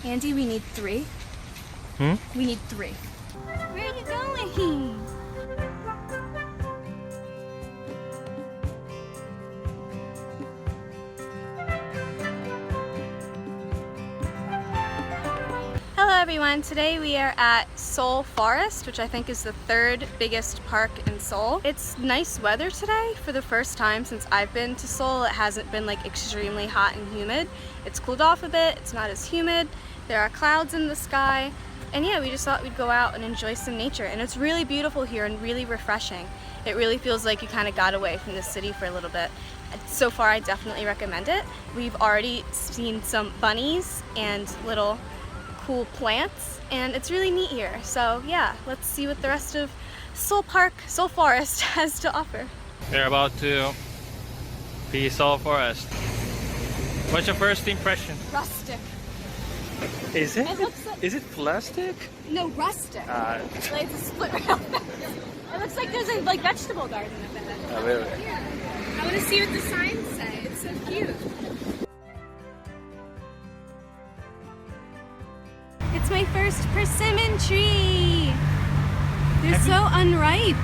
Andy, we need 3. We need 3. Where are you going? Hello everyone, today we are at Seoul Forest, which I think is the 3rd biggest park in Seoul. It's nice weather today for the first time since I've been to Seoul. It hasn't been like extremely hot and humid. It's cooled off a bit, it's not as humid, there are clouds in the sky, and yeah, we just thought we'd go out and enjoy some nature. And it's really beautiful here and really refreshing. It really feels like you kind of got away from the city for a little bit. So far I definitely recommend it. We've already seen some bunnies and little cool plants, and it's really neat here. So yeah, let's see what the rest of Seoul Forest has to offer. We're about to be Seoul Forest. What's your first impression? Rustic. Is it? It looks like, is it plastic? no, rustic. Like it's a split rail fence. It looks like there's a like vegetable garden up there. Oh, really? Yeah. I want to see what the signs say. It's so cute. It's my first persimmon tree. They're so unripe,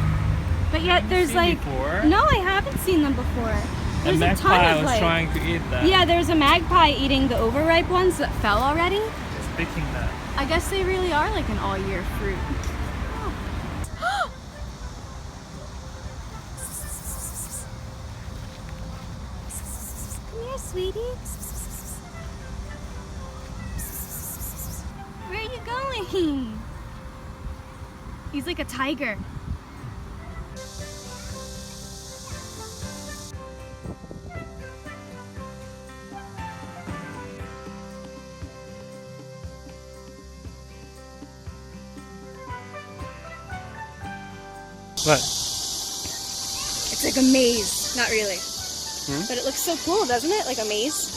but yet there's like before? No, I haven't seen them before. There's a a ton magpie of was like trying to eat that. yeah, there's a magpie eating the overripe ones that fell already. It's picking that. I guess they really are like an all-year fruit. Oh. Come here, sweetie. Where are you going? He's like a tiger. What? It's like a maze. Not really. But it looks so cool, doesn't it? Like a maze.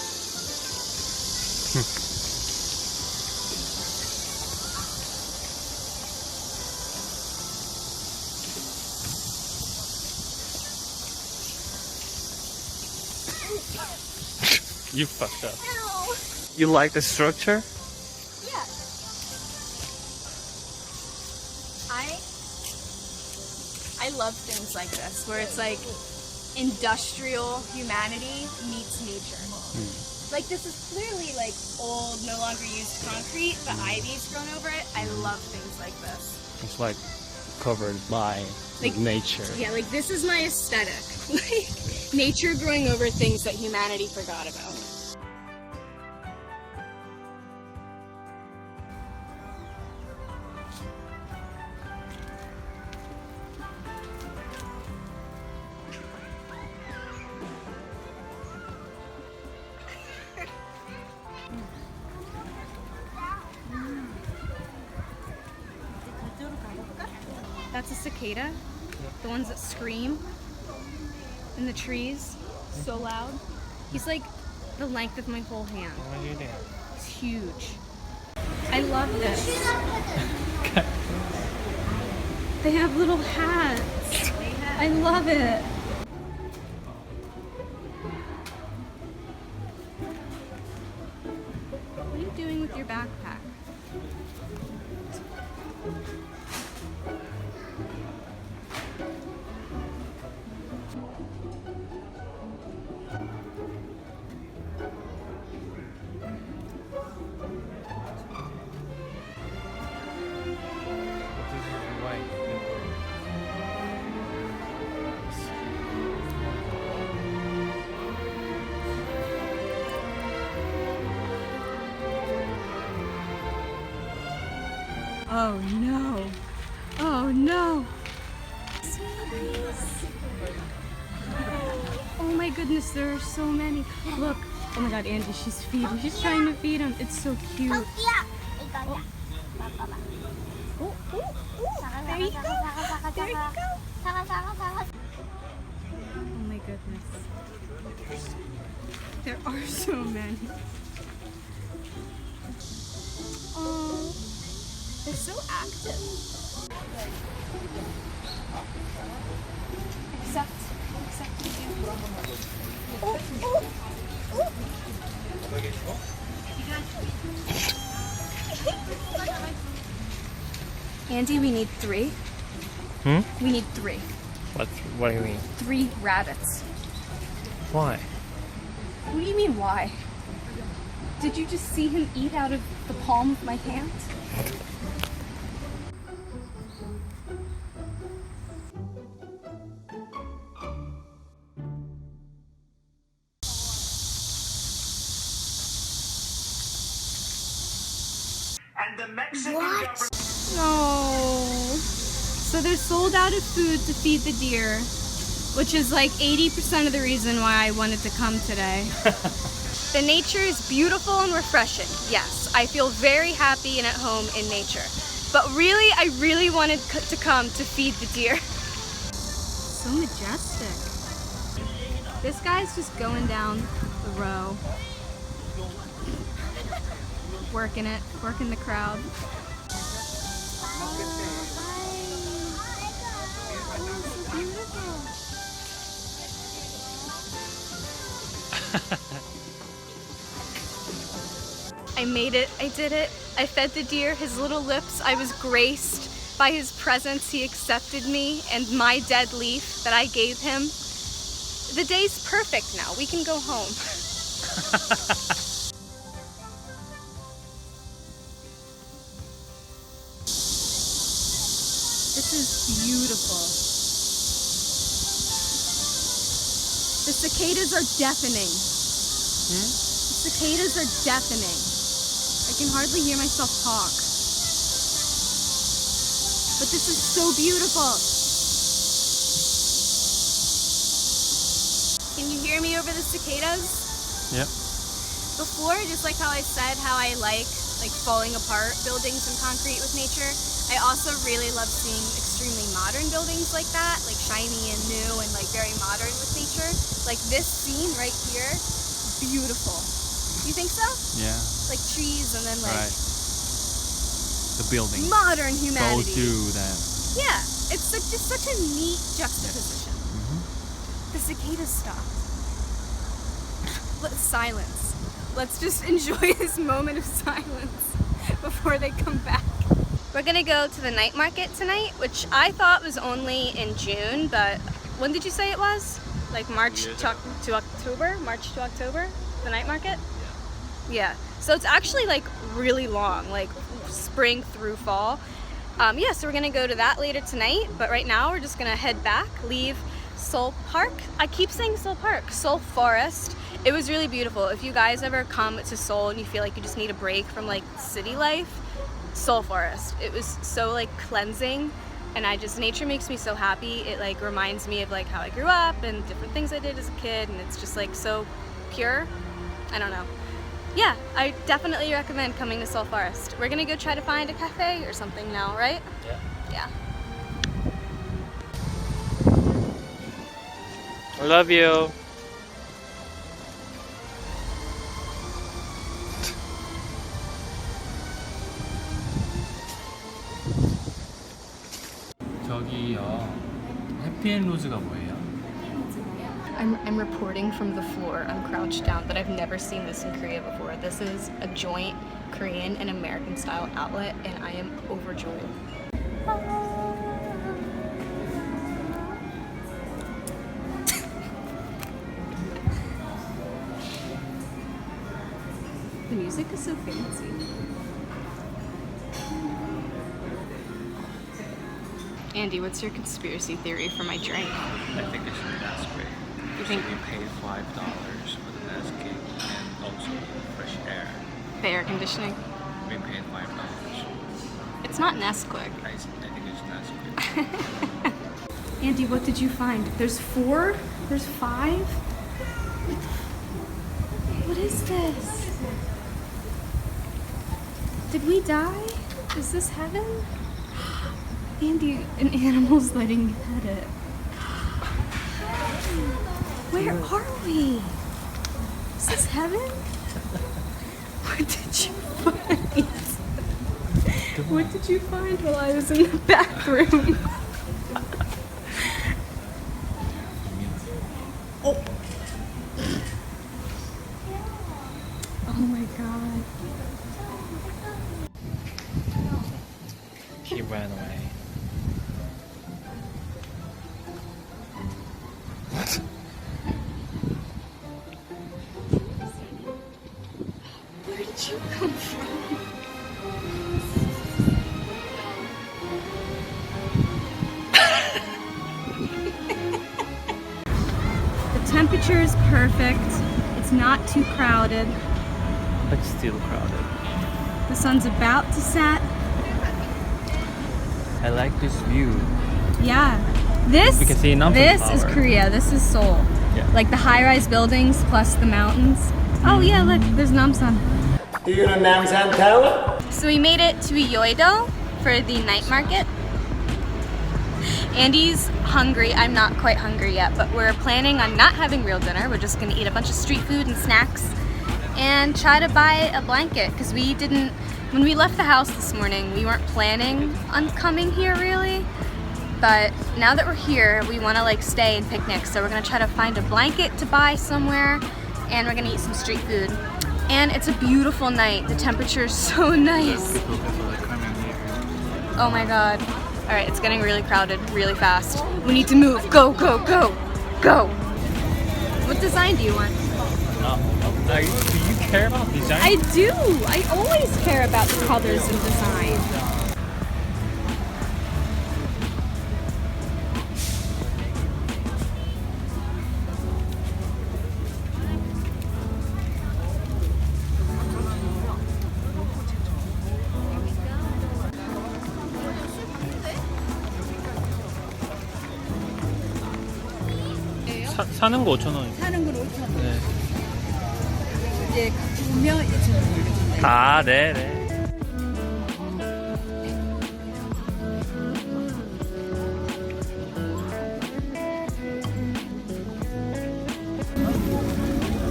You fucked up. Ow. You like the structure? Yeah. I love things like this, where it's like industrial humanity meets nature. Like this is clearly like old, no longer used concrete, but ivy's grown over it. I love things like this. It's like covered by Like- nature. Yeah, like this is my aesthetic. Like nature growing over things that humanity forgot about. That's a cicada. The ones that scream in the trees so loud. He's like the length of my whole hand. What are you doing? He's huge. I love this. They have little hats. I love it. What are you doing with your backpack? Oh no. Oh no. Oh my goodness, there are so many. Look. Oh my god, Andy, she's feeding. She's trying to feed him. It's so cute. Oh, oh, oh. There you go. There you go. Oh my goodness. There are so many. Oh, they're so active. Except you. Oh, oh, oh. Andy, we need 3. Hmm? We need 3. What do you mean? 3 rabbits. Why? What do you mean, why? Did you just see him eat out of the palm of my hand? And the Mexican government. No. So they're sold out of food to feed the deer, which is like 80% of the reason why I wanted to come today. The nature is beautiful and refreshing. Yes, I feel very happy and at home in nature. But really, I really wanted to come to feed the deer. So majestic. This guy's just going down the row. Working it, working the crowd. I made it, I did it. I fed the deer his little lips. I was graced by his presence. He accepted me and my dead leaf that I gave him. The day's perfect now. We can go home. This is beautiful. The cicadas are deafening. The cicadas are deafening. I can hardly hear myself talk. But this is so beautiful. Can you hear me over the cicadas? Yep. Before, just like how I said how I like falling apart buildings and concrete with nature, I also really love seeing extremely modern buildings like that, like shiny and new and like very modern with nature. Like this scene right here, beautiful. You think so? Yeah. Like trees and then like Right. The building. modern humanity. So do that. Yeah, it's just such a neat juxtaposition. The cicadas stopped. Silence. Let's just enjoy this moment of silence before they come back. We're gonna go to the night market tonight, which I thought was only in June, but when did you say it was? Like March to October? March to October? The night market? Yeah. So it's actually like really long, like spring through fall. Yeah, so we're gonna go to that later tonight, but right now we're just gonna head back, leave Seoul Park. I keep saying Seoul Park, Seoul Forest. It was really beautiful. If you guys ever come to Seoul and you feel like you just need a break from like city life, Seoul Forest. It was so like cleansing, and nature makes me so happy. It like reminds me of like how I grew up and different things I did as a kid, and it's just like so pure. I don't know. Yeah, I definitely recommend coming to Seoul Forest. We're gonna go try to find a cafe or something now, right? Yeah. I love you. 저기요. 해피앤로즈가 뭐예요? I'm reporting from the floor. I'm crouched down, but I've never seen this in Korea before. This is a joint Korean and American style outlet, and I am overjoyed. The music is so fancy. Andy, what's your conspiracy theory for my drink? I think it should be Nesquik. You think we paid $5 for the Nesquik and also fresh air. the air conditioning? We paid $5. It's not Nesquik. I think it's Nesquik. Andy, what did you find? There's 4? There's 5? What is this? Did we die? Is this heaven? Andy, an animal's letting me pet it. Where are we? Is this heaven? What did you find? What did you find while I was in the bathroom? Oh my god. He ran away. Where did you come from? The temperature is perfect. It's not too crowded. But still crowded. The sun's about to set. I like this view. Yeah. This We can see Namsan this is Tower. Korea. This is Seoul. Yeah. Like the high-rise buildings plus the mountains. Oh yeah, look, there's Namsan. Do you know Namsan Tower? So we made it to Yeouido for the night market. Andy's hungry. I'm not quite hungry yet, but we're planning on not having real dinner. We're just gonna eat a bunch of street food and snacks and try to buy a blanket because we didn't, when we left the house this morning, we weren't planning on coming here really. But now that we're here, we want to like stay and picnic. So we're gonna try to find a blanket to buy somewhere and we're gonna eat some street food. And it's a beautiful night. The temperature is so nice. Oh my God. All right, it's getting really crowded really fast. We need to move. Go, go, go, go. What design do you want? Do you care about design? I do. I always care about the colors and design. 사는 거 5,000원. 사는 건 5,000원. 네. 이제 보면 2,000원 올려준다. 아, 네, 네.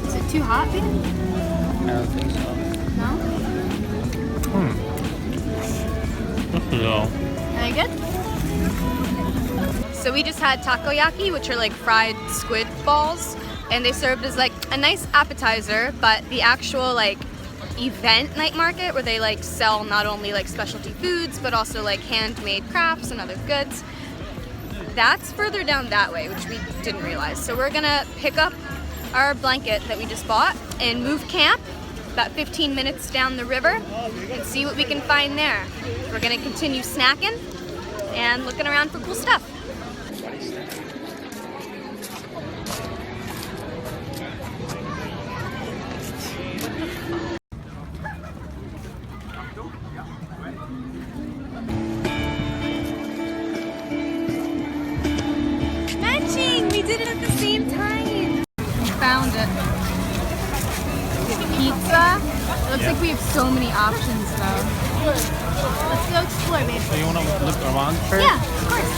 Is it too hot, babe? I don't think so. No? No. Are they good? So we just had takoyaki, which are like fried squid balls, and they served as like a nice appetizer, but the actual like event night market where they like sell not only like specialty foods, but also like handmade crafts and other goods, that's further down that way, which we didn't realize. So we're gonna pick up our blanket that we just bought and move camp about 15 minutes down the river and see what we can find there. We're gonna continue snacking and looking around for cool stuff. Matching! We did it at the same time! We found it. We have pizza. It looks like we have so many options though. Let's go explore, babe. So you want to look around first? Yeah, of course.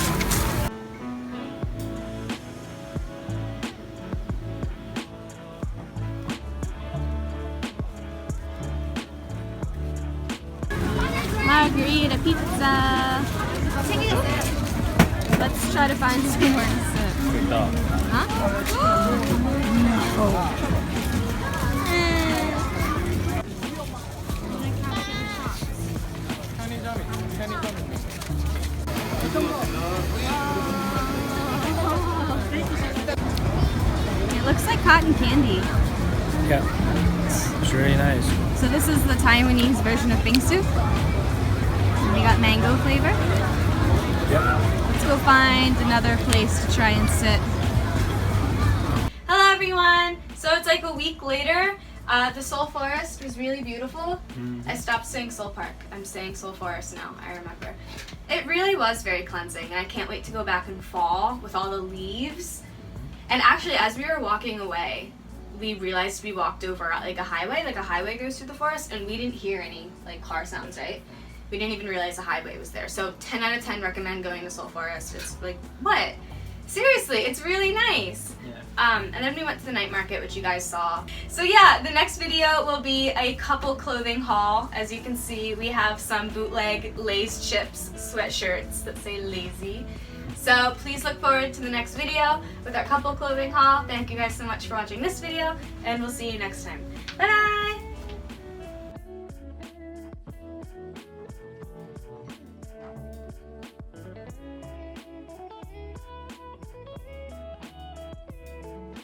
Margarita pizza. Let's try to find somewhere to sit. 있다. Huh? It looks like cotton candy. Yeah. It's really nice. So this is the Taiwanese version of bingsu. And we got mango flavor. Yep. Let's go find another place to try and sit. Hello everyone! So it's like a week later. The Seoul Forest was really beautiful. I stopped saying Seoul Park. I'm saying Seoul Forest now, I remember. It really was very cleansing and I can't wait to go back in fall with all the leaves. And actually as we were walking away, we realized we walked over like a highway goes through the forest, and we didn't hear any like car sounds, right? We didn't even realize the highway was there. So 10 out of 10 recommend going to Seoul Forest. It's like, what? Seriously, it's really nice. Yeah. And then we went to the night market, which you guys saw. So yeah, the next video will be a couple clothing haul. As you can see, we have some bootleg Lay's Chips sweatshirts that say lazy. So please look forward to the next video with our couple clothing haul. Thank you guys so much for watching this video, and we'll see you next time. Bye bye!